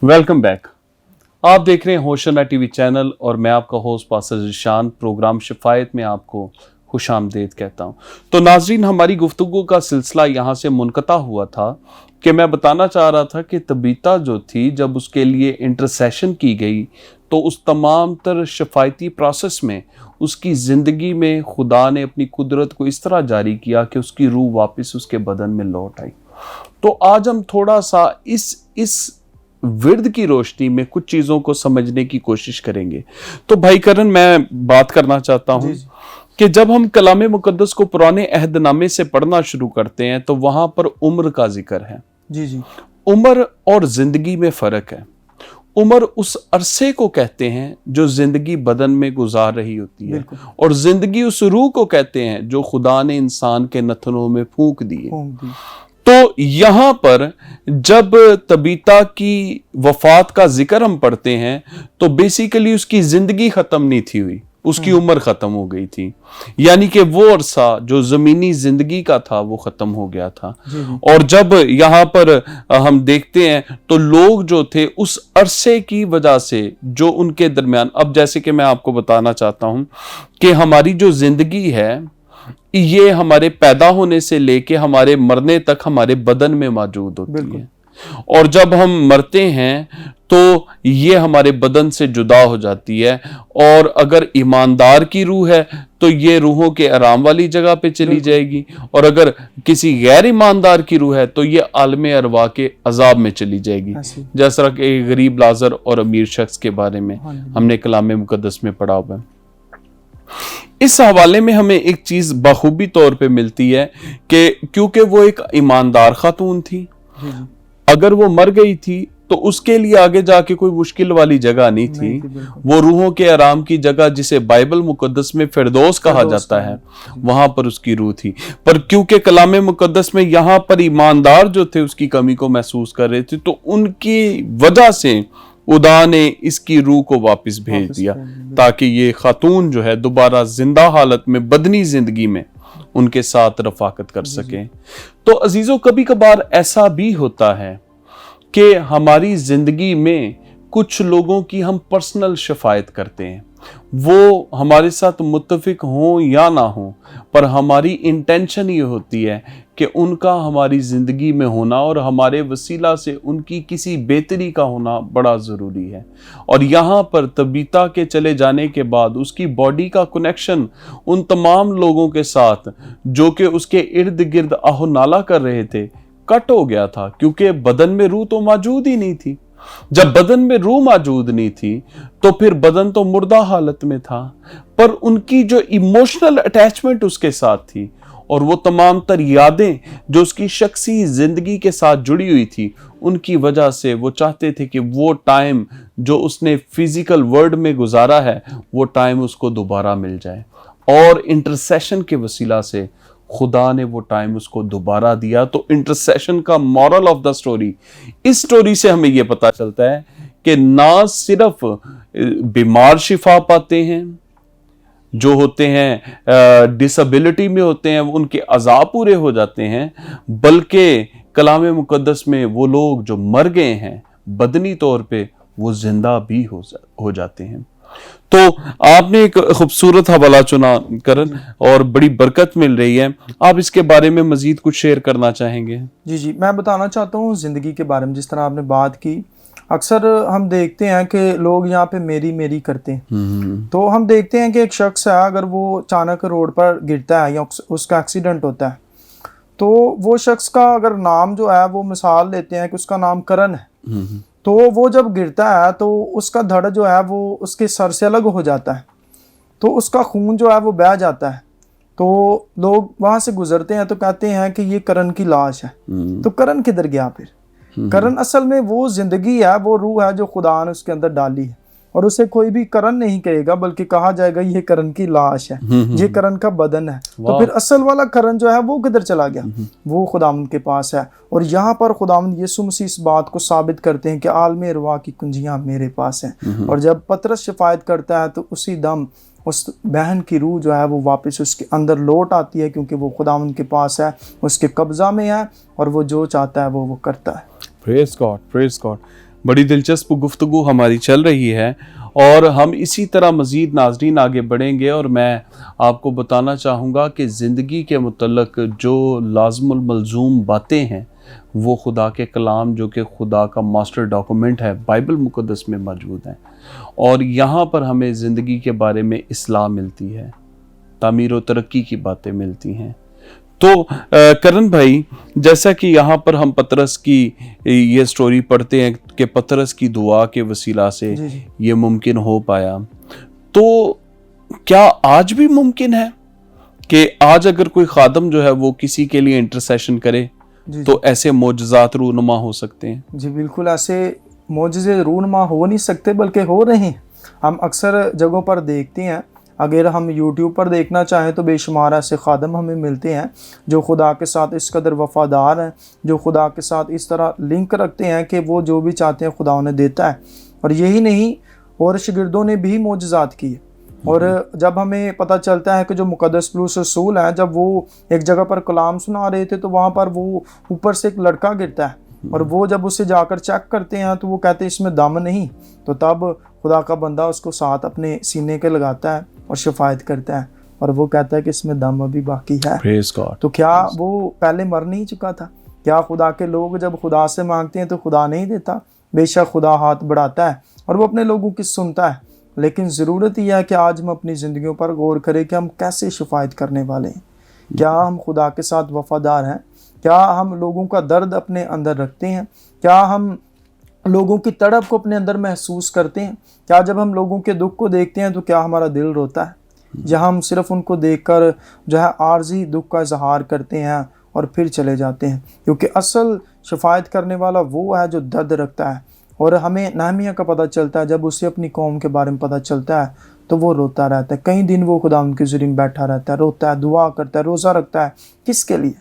Welcome back. आप देख रहे हैं होशना टीवी चैनल और मैं आपका होस्ट पास्टर ज़ीशान प्रोग्राम शिफायत में आपको खुशामदीद कहता हूं। तो नाजरीन, हमारी गुफ्तगू का सिलसिला यहाँ से मुनक़ता हुआ था कि मैं बताना चाह रहा था कि तबीता जो थी, जब उसके लिए इंटरसेशन की गई तो उस तमाम तर शफायती प्रोसेस में उसकी ज़िंदगी में खुदा ने अपनी कुदरत को इस तरह जारी किया कि उसकी रूह वापस उसके बदन में लौट आई। तो आज हम थोड़ा सा इस विर्द की रोशनी में कुछ चीज़ों को समझने की कोशिश करेंगे। तो भाई करण, मैं बात करना चाहता हूँ कि जब हम कलाम मुकद्दस को पुराने अहदनामे से पढ़ना शुरू करते हैं तो वहां पर उम्र का जिक्र है। जी। उम्र और जिंदगी में फर्क है। उम्र उस अरसे को कहते हैं जो जिंदगी बदन में गुजार रही होती है, और जिंदगी उस रूह को कहते हैं जो खुदा ने इंसान के नथनों में फूंक दी। तो यहां पर जब तबीता की वफात का जिक्र हम पढ़ते हैं तो बेसिकली उसकी जिंदगी खत्म नहीं थी हुई, उसकी उम्र खत्म हो गई थी। यानी कि वो अरसा जो जमीनी जिंदगी का था वो खत्म हो गया था। और जब यहाँ पर हम देखते हैं तो लोग जो थे उस अरसे की वजह से जो उनके दरमियान, अब जैसे कि मैं आपको बताना चाहता हूं कि हमारी जो जिंदगी है ये हमारे पैदा होने से लेके हमारे मरने तक हमारे बदन में मौजूद होती है, और जब हम मरते हैं तो ये हमारे बदन से जुदा हो जाती है। और अगर ईमानदार की रूह है तो ये रूहों के आराम वाली जगह पे चली जाएगी, और अगर किसी गैर ईमानदार की रूह है तो ये आलमे अरवा के अजाब में चली जाएगी, जैसा कि गरीब लाजर और अमीर शख्स के बारे में हमने कलाम मुकद्दस में पढ़ा हुआ है। इस हवाले में हमें एक चीज बखूबी तौर पे मिलती है कि क्योंकि वो एक ईमानदार खातून थी, अगर वो मर गई थी तो उसके लिए आगे जाके कोई मुश्किल वाली जगह नहीं थी। वो रूहों के आराम की जगह, जिसे बाइबल मुकद्दस में फिरदौस कहा जाता है, वहां पर उसकी रूह थी। पर क्योंकि कलाम मुकद्दस में यहां पर ईमानदार जो थे उसकी कमी को महसूस कर रहे थे, तो उनकी वजह से खुदा ने इसकी रूह को वापस भेज दिया ताकि ये खातून जो है दोबारा जिंदा हालत में बदनी जिंदगी में उनके साथ रफाकत कर सके। तो अजीजों, कभी कभार ऐसा भी होता है कि हमारी जिंदगी में कुछ लोगों की हम पर्सनल शफायत करते हैं, वो हमारे साथ मुत्तफिक हों या ना हो, पर हमारी इंटेंशन ये होती है कि उनका हमारी ज़िंदगी में होना और हमारे वसीला से उनकी किसी बेहतरी का होना बड़ा ज़रूरी है। और यहाँ पर तबीता के चले जाने के बाद उसकी बॉडी का कनेक्शन उन तमाम लोगों के साथ जो कि उसके इर्द गिर्द आहो नाला कर रहे थे कट हो गया था, क्योंकि बदन में रूह तो मौजूद ही नहीं थी। जब बदन में रूह मौजूद नहीं थी तो फिर बदन तो मुर्दा हालत में था, पर उनकी जो इमोशनल अटैचमेंट उसके साथ थी और वो तमाम तर यादें जो उसकी शख्सी जिंदगी के साथ जुड़ी हुई थी, उनकी वजह से वो चाहते थे कि वो टाइम जो उसने फिजिकल वर्ल्ड में गुजारा है वो टाइम उसको दोबारा मिल जाए। और इंटरसेशन के वसीला से खुदा ने वो टाइम उसको दोबारा दिया। तो इंटरसेशन का मॉरल ऑफ द स्टोरी, इस स्टोरी से हमें ये पता चलता है कि ना सिर्फ बीमार शिफा पाते हैं, जो होते हैं डिसेबिलिटी में होते हैं उनके अज़ाब पूरे हो जाते हैं, बल्कि कलाम मुकद्दस में वो लोग जो मर गए हैं बदनी तौर पे वो जिंदा भी हो जाते हैं। तो आपने एक खूबसूरत हवाला चुना करण, और बड़ी बरकत मिल रही है। आप इसके बारे में मजीद कुछ शेयर करना चाहेंगे? जी, मैं बताना चाहता हूँ जिंदगी के बारे में। जिस तरह आपने बात की, अक्सर हम देखते हैं कि लोग यहाँ पे मेरी करते हैं। तो हम देखते हैं कि एक शख्स है, अगर वो अचानक रोड पर गिरता है या उसका एक्सीडेंट होता है, तो वो शख्स का अगर नाम जो है, वो मिसाल लेते हैं कि उसका नाम करण है, तो वो जब गिरता है तो उसका धड़ जो है वो उसके सर से अलग हो जाता है, तो उसका खून जो है वो बह जाता है। तो लोग वहां से गुजरते हैं तो कहते हैं कि ये करण की लाश है। तो करण किधर गया फिर? करण असल में वो जिंदगी है, वो रूह है जो खुदा ने उसके अंदर डाली है, और उसे कोई भी करण नहीं कहेगा, बल्कि कहा जाएगा ये करण की लाश है, ये करण का बदन है। तो फिर असल वाला करण जो है वो किधर चला गया? वो खुदावंद के पास है। और यहाँ पर खुदावंद यीशु मसीह इस बात को साबित करते हैं कि आलमे अरवा की कुंजियां मेरे पास हैं। और जब पतरस शफायत करता है तो उसी दम उस बहन की रूह जो है वो वापस उसके अंदर लौट आती है, क्योंकि वो खुदावंद के पास है, उसके कब्जा में है, और वो जो चाहता है वो करता है। Praise God, praise God. बड़ी दिलचस्प गुफ्तगू हमारी चल रही है और हम इसी तरह मज़ीद नाज़रीन आगे बढ़ेंगे और मैं आपको बताना चाहूँगा कि ज़िंदगी के मुतल्लक जो लाज़िमुल मलज़ूम बातें हैं वो खुदा के कलाम जो कि खुदा का मास्टर डॉक्यूमेंट है बाइबल मुक़द्दस में मौजूद हैं और यहाँ पर हमें ज़िंदगी के बारे में इस्लाह मिलती है, तामीर व तरक्की की बातें मिलती हैं। तो करण भाई, जैसा कि यहाँ पर हम पतरस की ये स्टोरी पढ़ते हैं कि पतरस की दुआ के वसीला से ये मुमकिन हो पाया, तो क्या आज भी मुमकिन है कि आज अगर कोई खादम जो है वो किसी के लिए इंटरसेशन करे तो ऐसे मोजज़ात रूनुमा हो सकते हैं? जी बिल्कुल, ऐसे मोजज़े रूनुमा हो नहीं सकते बल्कि हो रहे हैं। हम अक्सर जगहों पर देखते हैं, अगर हम YouTube पर देखना चाहें तो बेशुमार ऐसे खादम हमें मिलते हैं जो खुदा के साथ इस कदर वफ़ादार हैं, जो खुदा के साथ इस तरह लिंक रखते हैं कि वो जो भी चाहते हैं खुदा उन्हें देता है। और यही नहीं, और शागिर्दों ने भी मोजज़ात किए। और जब हमें पता चलता है कि जो मुक़द्दस पौलुस रसूल हैं, जब वो एक जगह पर कलाम सुना रहे थे तो वहाँ पर वो ऊपर से एक लड़का गिरता है और वो जब उसे जाकर चेक करते हैं तो वो कहते हैं इसमें दम नहीं। तो तब खुदा का बंदा उसको साथ अपने सीने के लगाता है और शफायत करता है और वो कहता है कि इसमें दम अभी बाकी है। तो क्या वो पहले मर नहीं चुका था? क्या खुदा के लोग जब खुदा से मांगते हैं तो खुदा नहीं देता? बेशक खुदा हाथ बढ़ाता है और वो अपने लोगों की सुनता है, लेकिन ज़रूरत यह है कि आज हम अपनी ज़िंदगियों पर गौर करें कि हम कैसे शफायत करने वाले हैं। क्या हम खुदा के साथ वफ़ादार हैं? क्या हम लोगों का दर्द अपने अंदर रखते हैं? क्या हम लोगों की तड़प को अपने अंदर महसूस करते हैं? क्या जब हम लोगों के दुख को देखते हैं तो क्या हमारा दिल रोता है? या हम सिर्फ़ उनको देखकर जो है आर्जी दुख का इजहार करते हैं और फिर चले जाते हैं? क्योंकि असल शफायत करने वाला वो है जो दर्द रखता है। और हमें नहमिया का पता चलता है, जब उसे अपनी कौम के बारे में पता चलता है तो वो रोता रहता है। कई दिन वो खुदा उनके ज़रिए में बैठा रहता है, रोता है, दुआ करता है, रोज़ा रखता है। किसके लिए?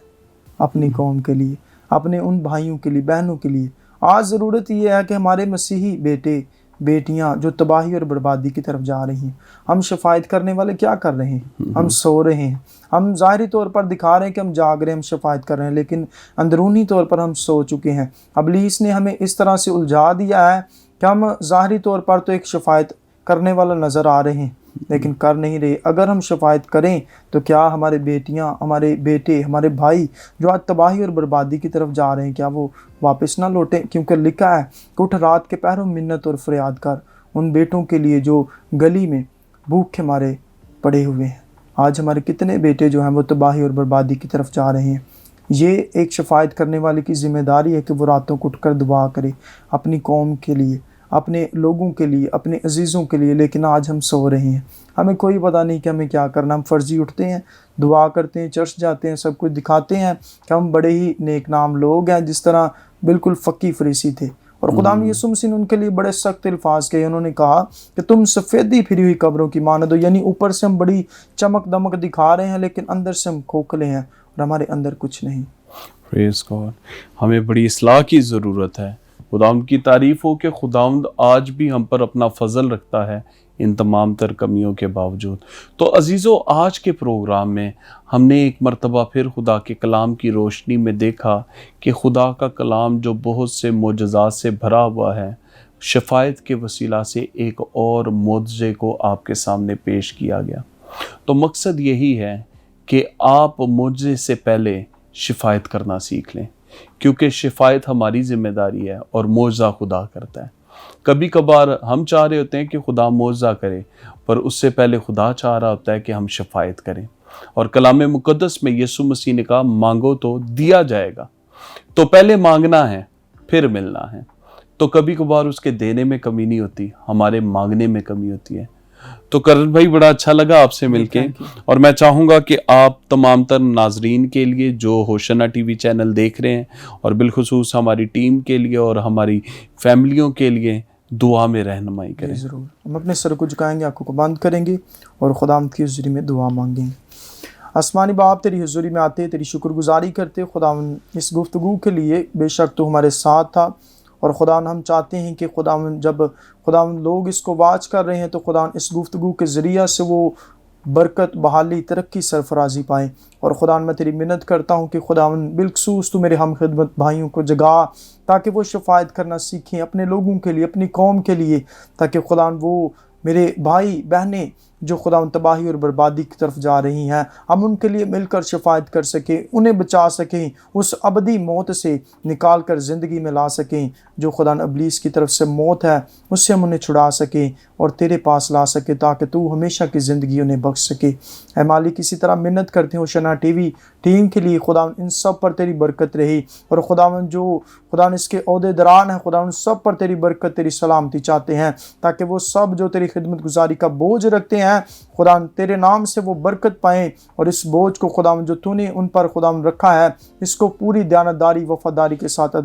अपनी कौम के लिए, अपने उन भाइयों के लिए, बहनों के लिए। आज ज़रूरत ये है कि हमारे मसीही बेटे बेटियां जो तबाही और बर्बादी की तरफ जा रही हैं, हम शफायत करने वाले क्या कर रहे हैं? हम सो रहे हैं। हम ज़ाहिरी तौर पर दिखा रहे हैं कि हम जाग रहे हैं, हम शफायत कर रहे हैं, लेकिन अंदरूनी तौर पर हम सो चुके हैं। इब्लीस ने हमें इस तरह से उलझा दिया है कि हम ज़ाहिरी तौर पर तो एक शफायत करने वाला नज़र आ रहे हैं लेकिन कर नहीं रहे। अगर हम शफायत करें तो क्या हमारे बेटियां, हमारे बेटे, हमारे भाई जो आज तबाही और बर्बादी की तरफ जा रहे हैं, क्या वो वापस ना लौटें? क्योंकि लिखा है कि उठ रात के पहरों मिन्नत और फरियाद कर उन बेटों के लिए जो गली में भूखे मारे पड़े हुए हैं। आज हमारे कितने बेटे जो हैं वो तबाही और बर्बादी की तरफ जा रहे हैं। ये एक शफायत करने वाले की ज़िम्मेदारी है कि वो रातों को उठकर दुआ करे अपनी कौम के लिए, अपने लोगों के लिए, अपने अजीज़ों के लिए। लेकिन आज हम सो रहे हैं, हमें कोई पता नहीं कि हमें क्या करना। हम फर्जी उठते हैं, दुआ करते हैं, चर्च जाते हैं, सब कुछ दिखाते हैं कि हम बड़े ही नेक नाम लोग हैं, जिस तरह बिल्कुल फ़की फरीसी थे। और खुदाम यीशु मसीह ने उनके लिए बड़े सख्त अल्फाज कहे। उन्होंने कहा कि तुम सफ़ेदी फिरी हुई कब्रों की मानद हो, यानी ऊपर से हम बड़ी चमक दमक दिखा रहे हैं लेकिन अंदर से हम खोखले हैं और हमारे अंदर कुछ नहीं। प्रेज़ गॉड, हमें बड़ी इस्लाह की ज़रूरत है। खुदावंद की तारीफ़ हो कि खुदावंद आज भी हम पर अपना फजल रखता है इन तमाम तर कमियों के बावजूद। तो अजीज़ों, आज के प्रोग्राम में हमने एक मरतबा फिर खुदा के कलाम की रोशनी में देखा कि खुदा का कलाम जो बहुत से मोजज़ात से भरा हुआ है, शफायत के वसीला से एक और मोजज़े को आपके सामने पेश किया गया। तो मकसद यही है कि आप मोजज़े से पहले शफायत करना सीख लें, क्योंकि शफायत हमारी ज़िम्मेदारी है और मोज़ा खुदा करता है। कभी कभार हम चाह रहे होते हैं कि खुदा मोज़ा करे, पर उससे पहले खुदा चाह रहा होता है कि हम शफायत करें। और कलाम मुक़द्दस में यीशु मसीह ने कहा, मांगो तो दिया जाएगा। तो पहले मांगना है, फिर मिलना है। तो कभी कभार उसके देने में कमी नहीं होती, हमारे मांगने में कमी होती है। तो करण भाई, बड़ा अच्छा लगा आपसे मिलके, और मैं चाहूँगा कि आप तमाम तर नाजरीन के लिए जो होशना टीवी चैनल देख रहे हैं और बिलखुसूस हमारी टीम के लिए और हमारी फैमिलियों के लिए दुआ में रहनुमाई करें। ज़रूर, हम अपने सर को झुकाएंगे, आंखों को बंद करेंगे और खुदावंद की हुज़ूरी में दुआ मांगेंगे। आसमानी बाप, तेरी हुज़ूरी में आते तेरी शुक्रगुजारी करते खुदावंद इस गुफ्तगू के लिए। बेशक तो हमारे साथ था और खुदावंद हम चाहते हैं कि खुदावंद जब खुदावंद लोग इसको वाच कर रहे हैं तो खुदावंद इस गुफ्तगू के ज़रिया से वो برکت، بحالی، ترقی، سرفرازی پائیں۔ اور خدا میں تیری منت کرتا ہوں کہ خداوند بالخصوص تو میرے ہم خدمت بھائیوں کو جگا تاکہ وہ شفاعت کرنا سیکھیں اپنے لوگوں کے لیے، اپنی قوم کے لیے، تاکہ خداوند وہ میرے بھائی بہنیں جو خداوند تباہی اور بربادی کی طرف جا رہی ہیں، ہم ان کے لیے مل کر شفاعت کر سکیں، انہیں بچا سکیں، اس ابدی موت سے نکال کر زندگی میں لا سکیں جو خداوند ابلیس کی طرف سے موت ہے، اس سے ہم انہیں چھڑا سکیں اور تیرے پاس لا سکیں تاکہ تو ہمیشہ کی زندگی انہیں بخش سکے۔ اے مالک، اسی طرح منت کرتے ہیں ہوشنا ٹی وی ٹیم کے لیے، خداوند ان سب پر تیری برکت رہی، اور خداوند جو خداوند اس کے عہدے دران ہیں، خداوند سب پر تیری برکت، تیری سلامتی چاہتے ہیں تاکہ وہ سب جو تیری خدمت گزاری کا بوجھ رکھتے ہیں خداوند تیرے نام سے وہ برکت پائیں، اور اس بوجھ کو خداوند جو تو نے ان پر خداوند رکھا ہے اس کو پوری دیانتداری وفاداری کے ساتھ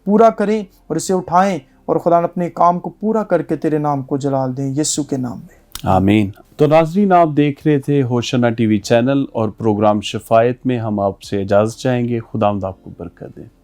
پورا کریں اور اسے اٹھائیں، اور خداوند اپنے کام کو پورا کر کے تیرے نام کو جلال دیں، یسوع کے نام میں آمین۔ تو ناظرین، آپ دیکھ رہے تھے ہوشنا ٹی وی چینل اور پروگرام شفایت میں ہم آپ سے اجازت چاہیں گے۔ خداوند آپ کو برکت دے۔